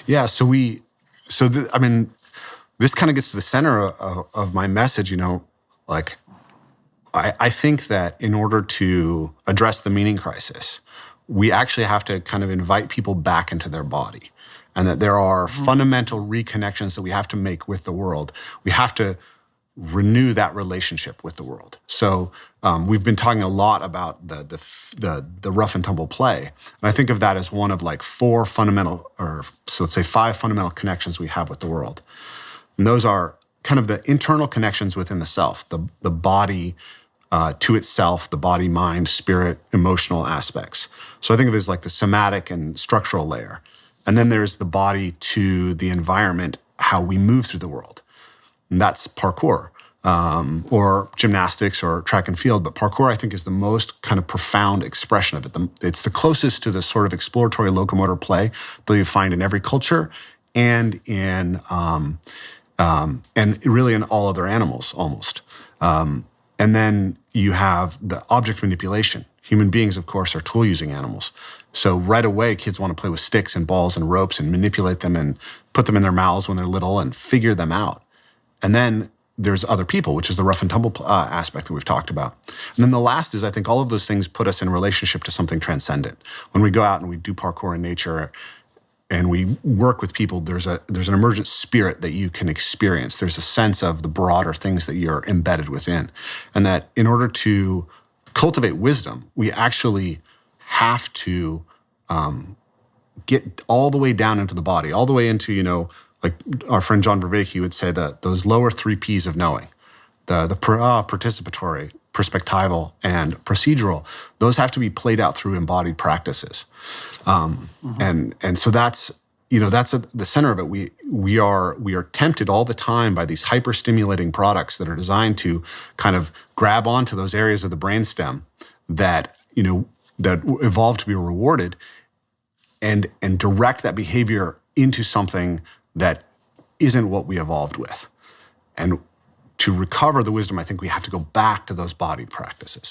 Yeah. I mean, this kind of gets to the center of my message, like I think that in order to address the meaning crisis, we actually have to kind of invite people back into their body, and that there are fundamental reconnections that we have to make with the world. We have to renew that relationship with the world. So we've been talking a lot about the rough and tumble play, and I think of that as one of like four fundamental, so let's say 5 fundamental connections we have with the world, and those are kind of the internal connections within the self, the body to itself, the body, mind, spirit, emotional aspects. So I think of it as like the somatic and structural layer. And then there's the body to the environment, how we move through the world. And that's parkour, or gymnastics or track and field. But parkour, I think, is the most kind of profound expression of it. It's the closest to the sort of exploratory locomotor play that you find in every culture and and really in all other animals almost. And then you have the object manipulation. Human beings, of course, are tool-using animals. So right away, kids want to play with sticks and balls and ropes and manipulate them and put them in their mouths when they're little and figure them out. And then there's other people, which is the rough and tumble aspect that we've talked about. And then the last is, I think all of those things put us in relationship to something transcendent. When we go out and we do parkour in nature and we work with people, there's an emergent spirit that you can experience. There's a sense of the broader things that you're embedded within. And that in order to cultivate wisdom, we actually have to get all the way down into the body, all the way into, like our friend John Vervaeke would say, that those lower 3 Ps of knowing, the participatory, perspectival, and procedural, those have to be played out through embodied practices. And so that's at the center of it. We are tempted all the time by these hyper-stimulating products that are designed to kind of grab onto those areas of the brainstem that evolved to be rewarded and direct that behavior into something that isn't what we evolved with. And to recover the wisdom, I think we have to go back to those body practices.